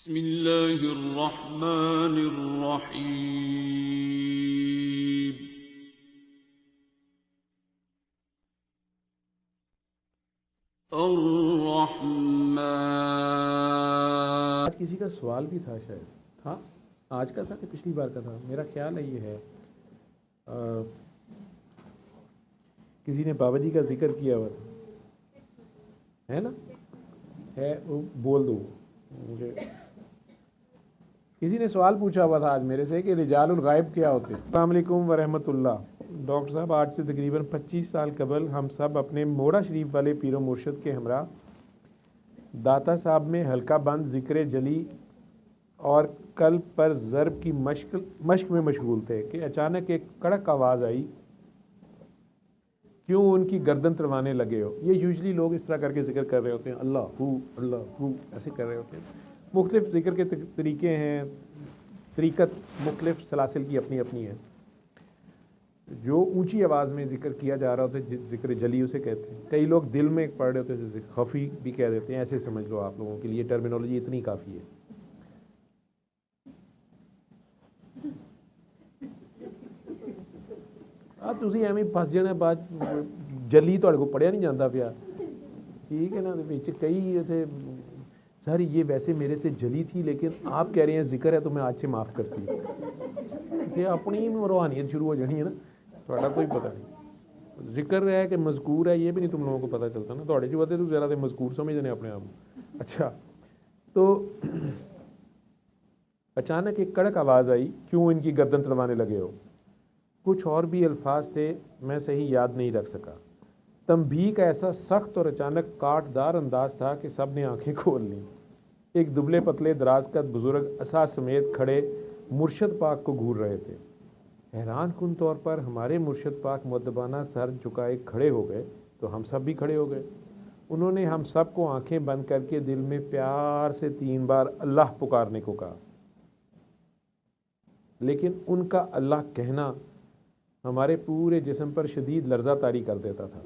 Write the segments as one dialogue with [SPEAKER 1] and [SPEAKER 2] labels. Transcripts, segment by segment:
[SPEAKER 1] بسم اللہ الرحمن الرحیم الرحمن.
[SPEAKER 2] آج کسی کا سوال بھی تھا، شاید تھا آج کا تھا کہ پچھلی بار کا تھا، میرا خیال ہے یہ ہے. کسی نے بابا جی کا ذکر کیا ہوا ہے نا، ہے وہ بول دو مجھے. کسی نے سوال پوچھا ہوا تھا آج میرے سے کہ رجال الغائب کیا ہوتے ہیں. السلام علیکم ورحمۃ اللہ. ڈاکٹر صاحب، آج سے تقریباً 25 سال قبل ہم سب اپنے موڑا شریف والے پیر و مرشد کے ہمراہ داتا صاحب میں حلقہ بند ذکر جلی اور قلب پر ضرب کی مشق میں مشغول تھے کہ اچانک ایک کڑک آواز آئی، کیوں ان کی گردن تڑوانے لگے ہو. یہ یوزلی لوگ اس طرح کر کے ذکر کر رہے ہوتے ہیں، اللہ ہو ایسے کر رہے ہوتے ہیں. مختلف ذکر کے طریقے ہیں، طریقت مختلف سلاسل کی اپنی اپنی ہے. جو اونچی آواز میں ذکر کیا جا رہا ہوتا ہے ذکر جلی اسے کہتے ہیں. کئی لوگ دل میں پڑھ رہے ہوتے ہیں جیسے خفی بھی کہہ دیتے ہیں. ایسے سمجھ لو، آپ لوگوں کے لیے ٹرمینالوجی اتنی کافی ہے. تسی ایویں پھس جانا بات جلی تہاڈے کو پڑھیا نہیں جاتا پیا، ٹھیک ہے نا. کئی تھے سر یہ ویسے میرے سے جلی تھی لیکن آپ کہہ رہے ہیں ذکر ہے تو میں آج سے معاف کرتی ہوں. یہ اپنی روحانیت شروع ہو جانی ہے نا، تھوڑا کوئی پتہ نہیں. ذکر ہے کہ مذکور ہے یہ بھی نہیں تم لوگوں کو پتہ چلتا نا. تھوڑے جو ہوتے تو ذرا سے مذکور سمجھنے اپنے آپ کو. اچھا، تو اچانک ایک کڑک آواز آئی، کیوں ان کی گردن تڑوانے لگے ہو. کچھ اور بھی الفاظ تھے، میں صحیح یاد نہیں رکھ سکا. تنبیہ کا ایسا سخت اور اچانک کاٹ دار انداز تھا کہ سب نے آنکھیں کھول لیں. ایک دبلے پتلے دراز قد بزرگ عصا سمیت کھڑے مرشد پاک کو گھور رہے تھے. حیران کن طور پر ہمارے مرشد پاک مؤدبانہ سر جھکائے کھڑے ہو گئے تو ہم سب بھی کھڑے ہو گئے. انہوں نے ہم سب کو آنکھیں بند کر کے دل میں پیار سے 3 بار اللہ پکارنے کو کہا، لیکن ان کا اللہ کہنا ہمارے پورے جسم پر شدید لرزہ طاری کر دیتا تھا.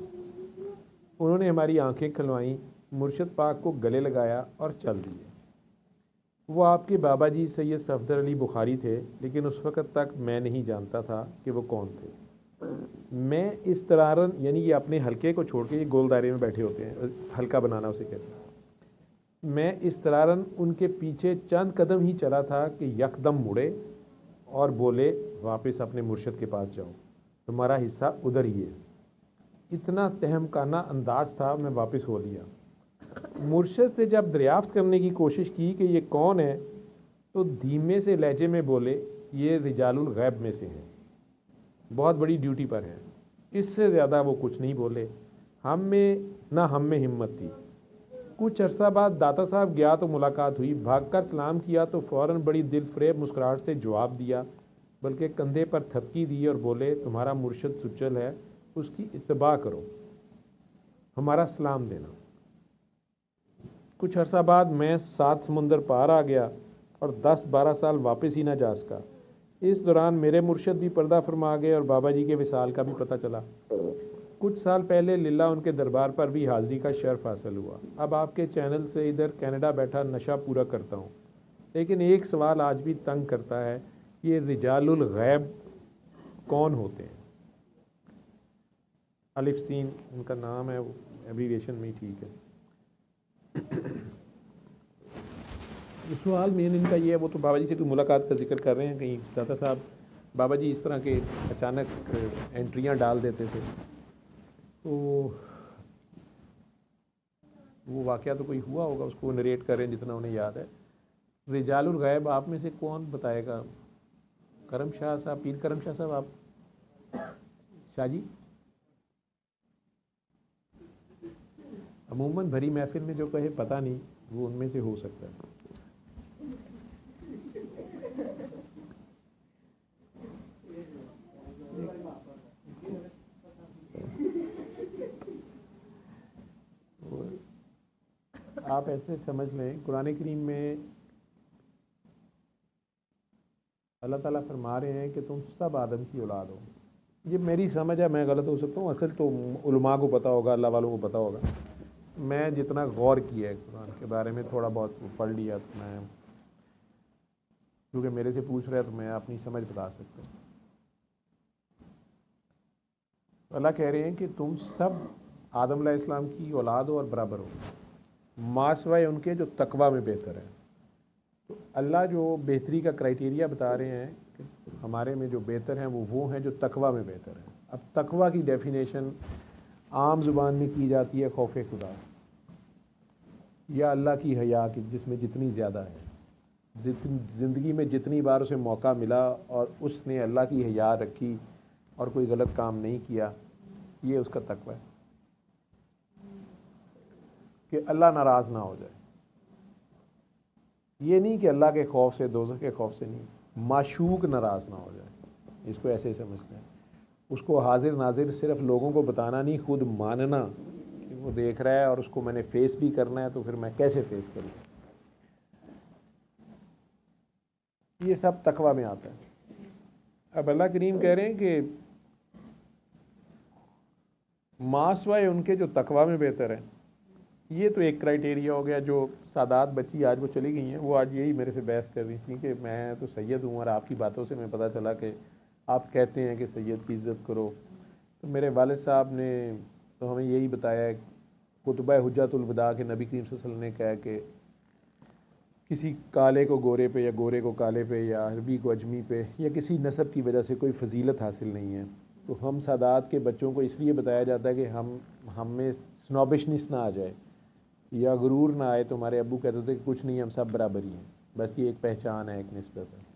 [SPEAKER 2] انہوں نے ہماری آنکھیں کھلوائیں، مرشد پاک کو گلے لگایا اور چل دیے. وہ آپ کے بابا جی سید صفدر علی بخاری تھے، لیکن اس وقت تک میں نہیں جانتا تھا کہ وہ کون تھے. میں استرارن، یعنی یہ اپنے حلقے کو چھوڑ کے یہ گول دائرے میں بیٹھے ہوتے ہیں، حلقہ بنانا اسے کہتے ہیں. میں استرارن ان کے پیچھے چند قدم ہی چلا تھا کہ یکدم مڑے اور بولے، واپس اپنے مرشد کے پاس جاؤ، تمہارا حصہ ادھر ہی ہے. اتنا تہمکانہ انداز تھا، میں واپس ہو لیا. مرشد سے جب دریافت کرنے کی کوشش کی کہ یہ کون ہے تو دھیمے سے لہجے میں بولے، یہ رجال الغیب میں سے ہیں، بہت بڑی ڈیوٹی پر ہیں. اس سے زیادہ وہ کچھ نہیں بولے. ہم میں ہمت تھی. کچھ عرصہ بعد داتا صاحب گیا تو ملاقات ہوئی. بھاگ کر سلام کیا تو فوراً بڑی دل فریب مسکراہٹ سے جواب دیا، بلکہ کندھے پر تھپکی دی اور بولے، تمہارا مرشد سچل ہے، اس کی اتباع کرو، ہمارا سلام دینا. کچھ عرصہ بعد میں 7 سمندر پار آ گیا اور 10-12 سال واپس ہی نہ جا سکا. اس دوران میرے مرشد بھی پردہ فرما گئے اور بابا جی کے وصال کا بھی پتہ چلا. کچھ سال پہلے للہ ان کے دربار پر بھی حاضری کا شرف حاصل ہوا. اب آپ کے چینل سے ادھر کینیڈا بیٹھا نشہ پورا کرتا ہوں، لیکن ایک سوال آج بھی تنگ کرتا ہے، یہ رجال الغیب کون ہوتے ہیں؟ الف سین ان کا نام ہے، وہ ایبریویشن میں ہی ٹھیک ہے. سوال مین ان کا یہ ہے، وہ تو بابا جی سے کوئی ملاقات کا ذکر کر رہے ہیں. کہیں داتا صاحب بابا جی اس طرح کے اچانک انٹریاں ڈال دیتے تھے، تو وہ واقعہ تو کوئی ہوا ہوگا، اس کو نریٹ کر رہے ہیں جتنا انہیں یاد ہے. رجال الغیب آپ میں سے کون بتائے گا؟ کرم شاہ صاحب، پیر کرم شاہ صاحب، آپ شاہ جی. عموماً بھری محفل میں جو کہے پتہ نہیں، وہ ان میں سے ہو سکتا ہے. آپ ایسے سمجھ لیں، قرآن کریم میں اللہ تعالیٰ فرما رہے ہیں کہ تم سب آدم کی اولاد ہو. یہ میری سمجھ ہے، میں غلط ہو سکتا ہوں، اصل تو علماء کو پتہ ہوگا، اللہ والوں کو پتہ ہوگا. میں جتنا غور کیا ہے قرآن کے بارے میں، تھوڑا بہت پڑھ لیا، تو میں کیونکہ میرے سے پوچھ رہا ہے تو میں اپنی سمجھ بتا سکتا ہوں. اللہ کہہ رہے ہیں کہ تم سب آدم علیہ السلام کی اولاد ہو اور برابر ہو, ماسوائے ان کے جو تقوی میں بہتر ہے. تو اللہ جو بہتری کا کرائٹیریا بتا رہے ہیں کہ ہمارے میں جو بہتر ہیں وہ ہیں جو تقوی میں بہتر ہیں. اب تقوی کی ڈیفینیشن عام زبان میں کی جاتی ہے خوف خدا یا اللہ کی حیا کی, جس میں جتنی زیادہ ہے, زندگی میں جتنی بار اسے موقع ملا اور اس نے اللہ کی حیا رکھی اور کوئی غلط کام نہیں کیا, یہ اس کا تقوی ہے کہ اللہ ناراض نہ ہو جائے. یہ نہیں کہ اللہ کے خوف سے, دوزخ کے خوف سے نہیں, معشوق ناراض نہ ہو جائے, اس کو ایسے سمجھتے ہیں. اس کو حاضر ناظر صرف لوگوں کو بتانا نہیں, خود ماننا کہ وہ دیکھ رہا ہے اور اس کو میں نے فیس بھی کرنا ہے, تو پھر میں کیسے فیس کروں. یہ سب تقوی میں آتا ہے. اب اللہ کریم کہہ رہے ہیں کہ ماسوائے ان کے جو تقوی میں بہتر ہے. یہ تو ایک کرائٹیریا ہو گیا. جو سادات بچی آج وہ چلی گئی ہیں, وہ آج یہی میرے سے بحث کر رہی تھیں کہ میں تو سید ہوں اور آپ کی باتوں سے میں پتہ چلا کہ آپ کہتے ہیں کہ سید کی عزت کرو. تو میرے والد صاحب نے تو ہمیں یہی بتایا ہے, خطبہ حجت الوداع کے نبی کریم صلی اللہ علیہ وسلم نے کہا کہ کسی کالے کو گورے پہ یا گورے کو کالے پہ یا عربی کو اجمی پہ یا کسی نسب کی وجہ سے کوئی فضیلت حاصل نہیں ہے. تو ہم سادات کے بچوں کو اس لیے بتایا جاتا ہے کہ ہم میں سنوبشنس نہ آ جائے یا غرور نہ آئے. تو ہمارے ابو کہتے تھے کہ کچھ نہیں, ہم سب برابر ہی ہیں, بس یہ ایک پہچان ہے, ایک نسبت ہے.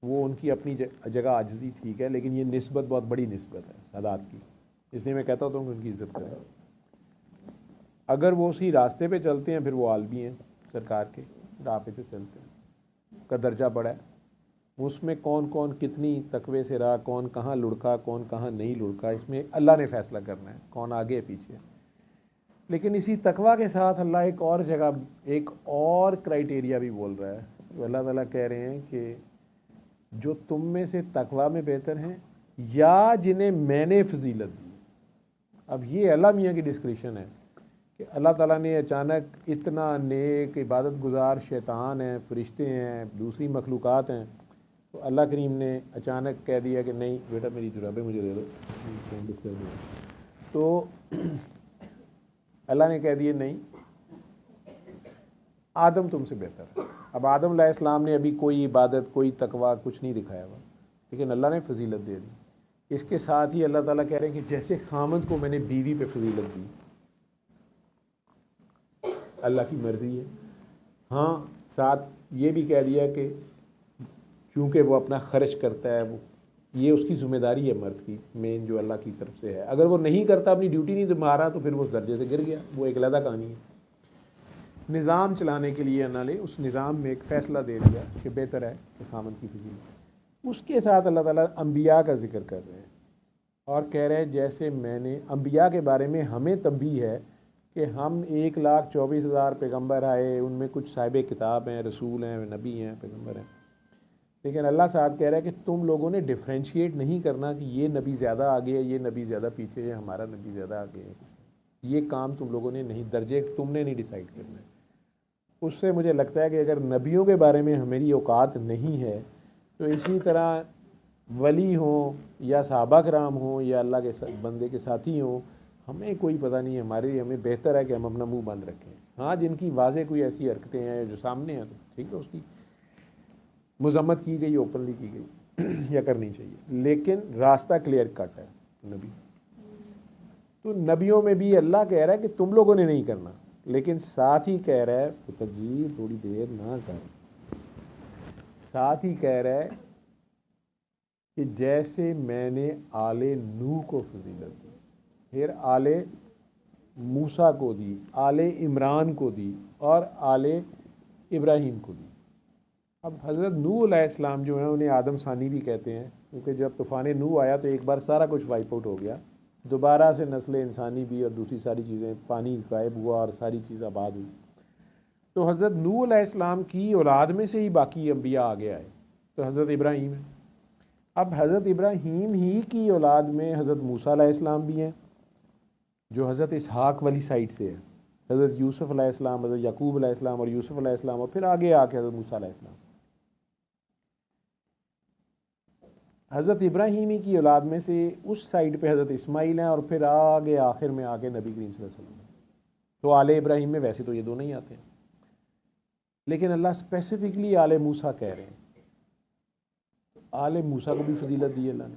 [SPEAKER 2] وہ ان کی اپنی جگہ عاجزی ٹھیک ہے, لیکن یہ نسبت بہت بڑی نسبت ہے سادات کی. اس لیے میں کہتا ہوں کہ ان کی عزت کریں. اگر وہ اسی راستے پہ چلتے ہیں پھر وہ عالمی ہیں, سرکار کے راہ پہ جو چلتے ہیں, کا درجہ بڑا ہے. اس میں کون کون کتنی تقوی سے رہا, کون کہاں لڑکا, کون کہاں نہیں لڑکا, اس میں اللہ نے فیصلہ کرنا ہے, کون آگے پیچھے. لیکن اسی تقوی کے ساتھ اللہ ایک اور جگہ ایک اور کرائٹیریا بھی بول رہا ہے. تو اللہ تعالیٰ کہہ رہے ہیں کہ جو تم میں سے تقوی میں بہتر ہیں یا جنہیں میں نے فضیلت دی. اب یہ اللہ میاں کی ڈسکرپشن ہے کہ اللہ تعالیٰ نے اچانک اتنا نیک عبادت گزار شیطان ہیں, فرشتے ہیں, دوسری مخلوقات ہیں, تو اللہ کریم نے اچانک کہہ دیا کہ نہیں بیٹا میری جرابیں مجھے دے دو. تو اللہ نے کہہ دیا نہیں, آدم تم سے بہتر ہے. اب آدم علیہ السلام نے ابھی کوئی عبادت کوئی تقوی کچھ نہیں دکھایا ہوا, لیکن اللہ نے فضیلت دے دی. اس کے ساتھ ہی اللہ تعالیٰ کہہ رہے ہیں کہ جیسے خامد کو میں نے بیوی پہ فضیلت دی, اللہ کی مرضی ہے. ہاں ساتھ یہ بھی کہہ دیا کہ چونکہ وہ اپنا خرچ کرتا ہے, وہ یہ اس کی ذمہ داری ہے مرد کی مین جو اللہ کی طرف سے ہے. اگر وہ نہیں کرتا, اپنی ڈیوٹی نہیں مارا, تو پھر وہ اس درجے سے گر گیا, وہ ایک علیحدہ کہانی ہے. نظام چلانے کے لیے اللہ نے اس نظام میں ایک فیصلہ دے دیا کہ بہتر ہے کہ خامد کی فضیلت. اس کے ساتھ اللہ تعالیٰ انبیاء کا ذکر کر رہے ہیں اور کہہ رہے ہیں جیسے میں نے انبیاء کے بارے میں ہمیں تنبیہ ہے کہ ہم 1,24,000 پیغمبر آئے, ان میں کچھ صاحب کتاب ہیں, رسول ہیں, نبی ہیں, پیغمبر ہیں. لیکن اللہ صاحب کہہ رہا ہے کہ تم لوگوں نے ڈفرینشیٹ نہیں کرنا کہ یہ نبی زیادہ آگے ہے, یہ نبی زیادہ پیچھے ہے, ہمارا نبی زیادہ آگے ہے. یہ کام تم لوگوں نے نہیں, درجے تم نے نہیں ڈیسائیڈ کرنا ہے. اس سے مجھے لگتا ہے کہ اگر نبیوں کے بارے میں ہماری اوقات نہیں ہے, تو اسی طرح ولی ہوں یا صحابہ کرام ہوں یا اللہ کے بندے کے ساتھی ہوں, ہمیں کوئی پتہ نہیں ہے. ہمیں بہتر ہے کہ ہم اپنا منہ بند رکھیں. ہاں جن کی واضح کوئی ایسی حرکتیں ہیں جو سامنے ہیں, تو ٹھیک ہے, اس کی مذمت کی گئی, اوپنلی کی گئی یا کرنی چاہیے, لیکن راستہ کلیئر کٹ ہے نبی. تو نبیوں میں بھی اللہ کہہ رہا ہے کہ تم لوگوں نے نہیں کرنا, لیکن ساتھ ہی کہہ رہا ہے پتر جی تھوڑی دیر نہ کر, ساتھ ہی کہہ رہا ہے کہ جیسے میں نے آل نوح کو فضیلت دی, پھر آل موسیٰ کو دی, آل عمران کو دی, اور آل ابراہیم کو دی. اب حضرت نوح علیہ السلام جو ہیں انہیں آدم ثانی بھی کہتے ہیں, کیونکہ جب طوفان نوح آیا تو ایک بار سارا کچھ وائپ آؤٹ ہو گیا, دوبارہ سے نسل انسانی بھی اور دوسری ساری چیزیں, پانی غائب ہوا اور ساری چیز آباد ہوئی. تو حضرت نوح علیہ السلام کی اولاد میں سے ہی باقی انبیاء آگے آئے, تو حضرت ابراہیم ہے. اب حضرت ابراہیم ہی کی اولاد میں حضرت موسیٰ علیہ السلام بھی ہیں, جو حضرت اسحاق والی سائڈ سے ہے. حضرت یوسف علیہ السلام، حضرت یعقوب علیہ السلام اور یوسف علیہ السلام، اور پھر آگے آ کے حضرت موسیٰ علیہ السلام. حضرت ابراہیمی کی اولاد میں سے اس سائڈ پہ حضرت اسماعیل ہیں، اور پھر آگے آخر میں آگے نبی کریم صلی اللہ علیہ وسلم. تو آل ابراہیم میں ویسے تو یہ دونوں ہی آتے ہیں، لیکن اللہ اسپیسیفکلی آل موسیٰ کہہ رہے ہیں. آل موسیٰ کو بھی فضیلت دی اللہ نے،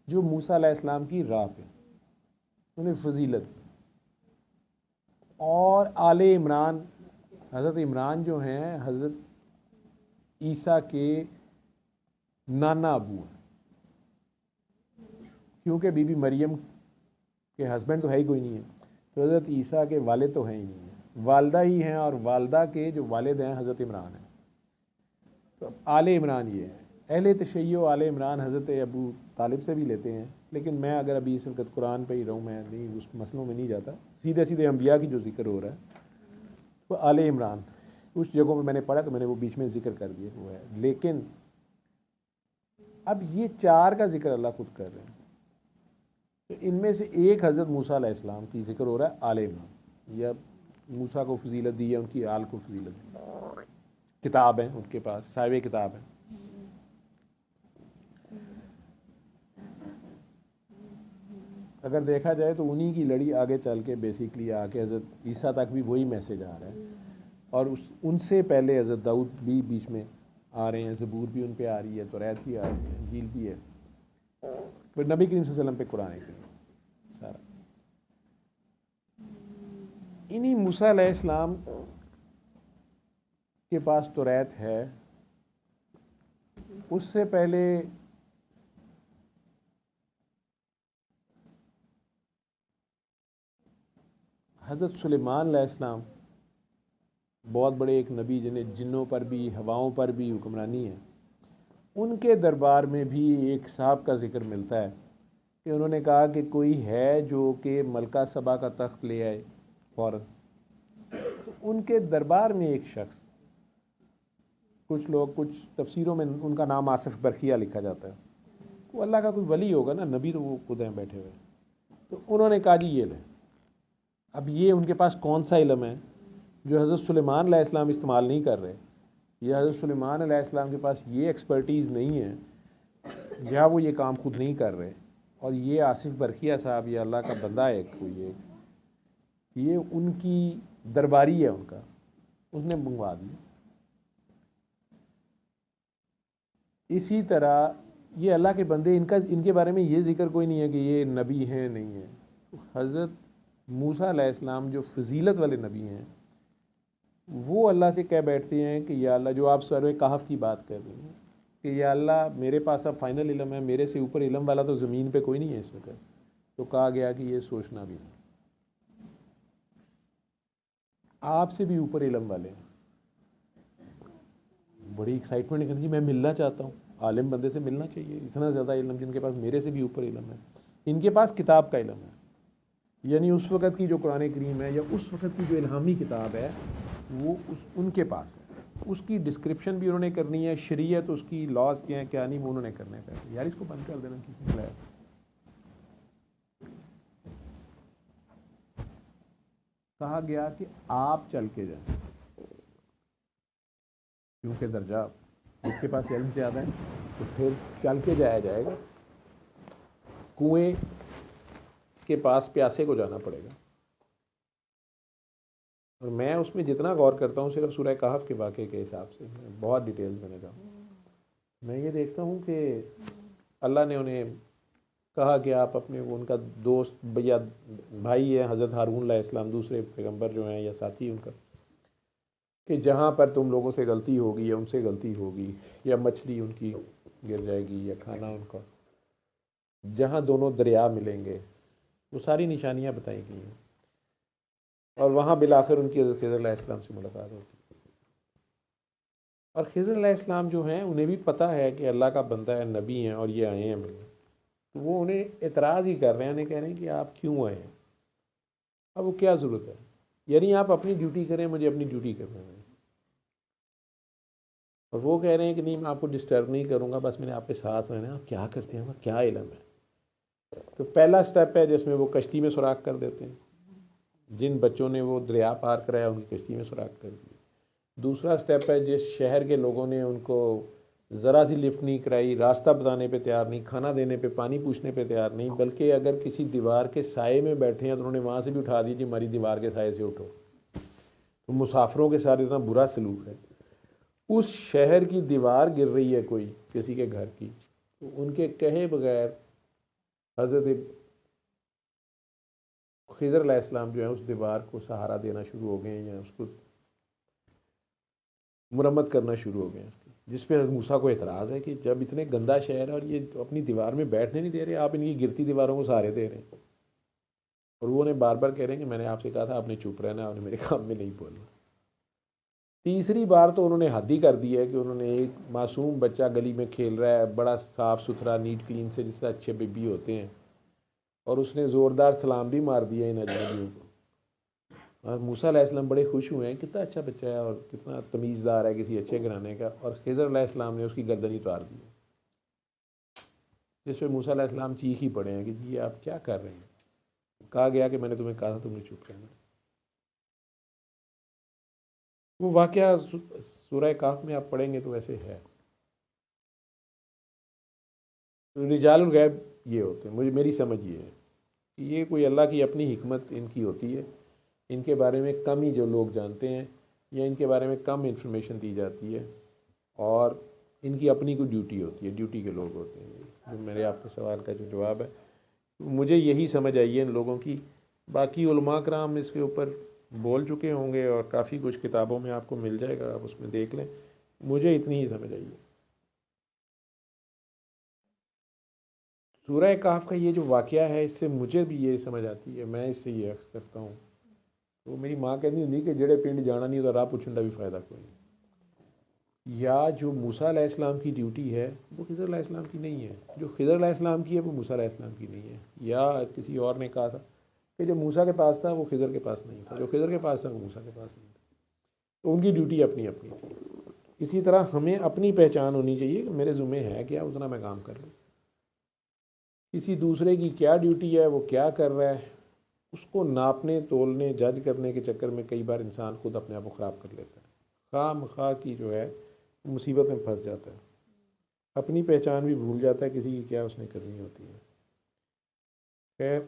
[SPEAKER 2] جو موسیٰ علیہ السلام کی راہ پہ انہیں فضیلت دی. اور آل عمران، حضرت عمران جو ہیں حضرت عیسیٰ کے نانا ابو ہیں، کیونکہ بی بی مریم کے ہسبینڈ تو ہے ہی کوئی نہیں ہے، تو حضرت عیسیٰ کے والد تو ہیں ہی نہیں ہیں، والدہ ہی ہیں، اور والدہ کے جو والد ہیں حضرت عمران ہیں. تو آل عمران یہ ہے. اہل تشیع آل عمران حضرت ابو طالب سے بھی لیتے ہیں، لیکن میں اگر ابھی اس وقت قرآن پہ ہی رہوں، میں نہیں اس مسئلوں میں نہیں جاتا، سیدھے سیدھے انبیاء کی جو ذکر ہو رہا ہے وہ آل عمران اس جگہوں پہ میں نے پڑھا تو میں نے وہ بیچ میں ذکر کر دیا وہ ہے. لیکن اب یہ چار کا ذکر اللہ خود کر رہے ہیں، تو ان میں سے ایک حضرت موسیٰ علیہ السلام کی ذکر ہو رہا ہے آل عمران، یا موسیٰ کو فضیلت دی ہے، ان کی آل کو فضیلت دی، کتاب ہیں ان کے پاس، صاحب کتاب ہیں. اگر دیکھا جائے تو انہی کی لڑی آگے چل کے بیسیکلی آ کے حضرت عیسیٰ تک بھی وہی میسیج آ رہا ہے، اور ان سے پہلے حضرت داؤد بھی بیچ میں آ رہے ہیں، زبور بھی ان پہ آ رہی ہے، توریت بھی آ رہی ہے، انجیل بھی ہے، پھر نبی کریم صلی اللہ علیہ وسلم پہ قرآن کریم سارا. انہی موسیٰ علیہ السلام کے پاس توریت ہے. اس سے پہلے حضرت سلیمان علیہ السلام بہت بڑے ایک نبی جنہیں جنوں پر بھی ہواؤں پر بھی حکمرانی ہے، ان کے دربار میں بھی ایک صاحب کا ذکر ملتا ہے کہ انہوں نے کہا کہ کوئی ہے جو کہ ملکہ سبا کا تخت لے آئے فوراً. ان کے دربار میں ایک شخص، کچھ لوگ کچھ تفسیروں میں ان کا نام آصف برخیہ لکھا جاتا ہے، وہ اللہ کا کوئی ولی ہوگا نا، نبی تو وہ خود ہیں بیٹھے ہوئے. تو انہوں نے کہا جی یہ لیں. اب یہ ان کے پاس کون سا علم ہے جو حضرت سلیمان علیہ السلام استعمال نہیں کر رہے، یا حضرت سلیمان علیہ السلام کے پاس یہ ایکسپرٹیز نہیں ہے، یا وہ یہ کام خود نہیں کر رہے، اور یہ آصف برخیہ صاحب یہ اللہ کا بندہ ہے کوئی ایک، یہ ان کی درباری ہے، ان کا اس نے منگوا دیا. اسی طرح یہ اللہ کے بندے، ان کے بارے میں یہ ذکر کوئی نہیں ہے کہ یہ نبی ہیں نہیں ہیں. حضرت موسیٰ علیہ السلام جو فضیلت والے نبی ہیں، وہ اللہ سے کہہ بیٹھتے ہیں کہ یا اللہ، جو آپ سورہ کہف کی بات کر رہے ہیں کہ یا اللہ میرے پاس اب فائنل علم ہے، میرے سے اوپر علم والا تو زمین پہ کوئی نہیں ہے اس وقت. تو کہا گیا کہ یہ سوچنا بھی نہیں، آپ سے بھی اوپر علم والے ہیں. بڑی ایکسائٹمنٹ ہے کہ میں ملنا چاہتا ہوں، عالم بندے سے ملنا چاہیے، اتنا زیادہ علم جن کے پاس میرے سے بھی اوپر علم ہے. ان کے پاس کتاب کا علم ہے، یعنی اس وقت کی جو قرآن کریم ہے یا اس وقت کی جو الہامی کتاب ہے وہ ان کے پاس ہے. اس کی ڈسکرپشن بھی انہوں نے کرنی ہے، شریعت اس کی لاز کیا ہیں کیا نہیں وہ انہوں نے کرنے ہیں. یار اس کو بند کر دینا کسی ہے. کہا گیا کہ آپ چل کے جائیں، کیونکہ درجہ اس کے پاس علم زیادہ ہے تو پھر چل کے جایا جائے گا. کنویں کے پاس پیاسے کو جانا پڑے گا. اور میں اس میں جتنا غور کرتا ہوں صرف سورہ کہف کے واقعے کے حساب سے، بہت ڈیٹیلز میں نے کہا، میں یہ دیکھتا ہوں کہ اللہ نے انہیں کہا کہ آپ اپنے ان کا دوست یا بھائی ہے حضرت ہارون علیہ السلام، دوسرے پیغمبر جو ہیں یا ساتھی ان کا، کہ جہاں پر تم لوگوں سے غلطی ہوگی یا ان سے غلطی ہوگی یا مچھلی ان کی گر جائے گی یا کھانا ان کا، جہاں دونوں دریا ملیں گے، وہ ساری نشانیاں بتائی گئی ہیں. اور وہاں بالآخر ان کی حضرت خضر علیہ السلام سے ملاقات ہوتی. اور خضر علیہ السلام جو ہیں انہیں بھی پتہ ہے کہ اللہ کا بندہ ہے، نبی ہیں اور یہ آئے ہیں ملنے. تو وہ انہیں اعتراض ہی کر رہے ہیں، انہیں کہہ رہے ہیں کہ آپ کیوں آئے ہیں، اب وہ کیا ضرورت ہے، یعنی آپ اپنی ڈیوٹی کریں، مجھے اپنی ڈیوٹی کرنا ہے. اور وہ کہہ رہے ہیں کہ نہیں میں آپ کو ڈسٹرب نہیں کروں گا، بس میں نے آپ کے ساتھ رہنا ہے، آپ کیا کرتے ہیں، کیا علم ہے. تو پہلا سٹیپ ہے جس میں وہ کشتی میں سوراخ کر دیتے ہیں. جن بچوں نے وہ دریا پار کرایا ان کی کشتی میں سوراخ کر دیے۔ دوسرا سٹیپ ہے جس شہر کے لوگوں نے ان کو ذرا سی لفٹ نہیں کرائی، راستہ بتانے پہ تیار نہیں، کھانا دینے پہ، پانی پوچھنے پہ تیار نہیں، بلکہ اگر کسی دیوار کے سائے میں بیٹھے ہیں تو انہوں نے وہاں سے بھی اٹھا دی، جی ہماری دیوار کے سائے سے اٹھو۔ تو مسافروں کے ساتھ اتنا برا سلوک ہے۔ اس شہر کی دیوار گر رہی ہے کوئی کسی کے گھر کی، تو ان کے کہے بغیر حضرت خضر علیہ السلام جو ہے اس دیوار کو سہارا دینا شروع ہو گئے ہیں، یا اس کو مرمت کرنا شروع ہو گئے ہیں، جس پہ حضرت موسیٰ کو اعتراض ہے کہ جب اتنے گندا شہر ہے اور یہ اپنی دیوار میں بیٹھنے نہیں دے رہے، آپ ان کی گرتی دیواروں کو سہارے دے رہے ہیں۔ اور وہ انہیں بار بار کہہ رہے ہیں کہ میں نے آپ سے کہا تھا آپ نے چپ رہنا، آپ نے میرے کام میں نہیں بولنا۔ تیسری بار تو انہوں نے حد ہی کر دی ہے کہ انہوں نے ایک معصوم بچہ گلی میں کھیل رہا ہے بڑا صاف ستھرا نیٹ کلین سے، جس سے اچھے بیبی ہوتے ہیں، اور اس نے زوردار سلام بھی مار دیا ان اجنبیوں کو۔ اور موسیٰ علیہ السلام بڑے خوش ہوئے ہیں، کتنا اچھا بچہ ہے اور کتنا تمیزدار ہے کسی اچھے گھرانے کا، اور خضر علیہ السلام نے اس کی گردن ہی اتار دی، جس پہ موسیٰ علیہ السلام چیخ ہی پڑے ہیں کہ جی آپ کیا کر رہے ہیں، کہا گیا کہ میں نے تمہیں کہا تھا تم نے چپ رہنا۔ وہ واقعہ سورہ کہف میں آپ پڑھیں گے تو ایسے ہے۔ رجال الغیب یہ ہوتے ہیں، میری سمجھ یہ ہے کہ یہ کوئی اللہ کی اپنی حکمت ان کی ہوتی ہے، ان کے بارے میں کم ہی جو لوگ جانتے ہیں، یا ان کے بارے میں کم انفارمیشن دی جاتی ہے، اور ان کی اپنی کوئی ڈیوٹی ہوتی ہے، ڈیوٹی کے لوگ ہوتے ہیں۔ جو میرے آپ کے سوال کا جو جواب ہے، مجھے یہی سمجھ آئی ہے ان لوگوں کی۔ باقی علماء کرام اس کے اوپر بول چکے ہوں گے، اور کافی کچھ کتابوں میں آپ کو مل جائے گا، آپ اس میں دیکھ لیں، مجھے اتنی ہی سمجھ آئی ہے۔ سورہ کہف کا یہ جو واقعہ ہے، اس سے مجھے بھی یہ سمجھ آتی ہے، میں اس سے یہ عکس کرتا ہوں، تو میری ماں کہتی ہوتی کہ جڑے پنڈ جانا نہیں تو راہ پوچھنے کا بھی فائدہ کوئی نہیں۔ یا جو موسیٰ علیہ السلام کی ڈیوٹی ہے وہ خضر علیہ السلام کی نہیں ہے، جو خضر علیہ السلام کی ہے وہ موسیٰ علیہ السلام کی نہیں ہے۔ یا کسی اور نے کہا تھا کہ جو موسیٰ کے پاس تھا وہ خضر کے پاس نہیں تھا، جو خضر کے پاس تھا وہ موسیٰ کے پاس نہیں تھا۔ تو ان کی ڈیوٹی اپنی اپنی تھی۔ اسی طرح ہمیں اپنی پہچان ہونی چاہیے کہ میرے ذمہ ہے کیا، اتنا میں کام کر لوں۔ کسی دوسرے کی کیا ڈیوٹی ہے، وہ کیا کر رہا ہے، اس کو ناپنے تولنے جج کرنے کے چکر میں کئی بار انسان خود اپنے آپ کو خراب کر لیتا ہے، خواہ مخواہ کی جو ہے مصیبت میں پھنس جاتا ہے، اپنی پہچان بھی بھول جاتا ہے کسی کی کیا اس نے کرنی ہوتی ہے۔ خیر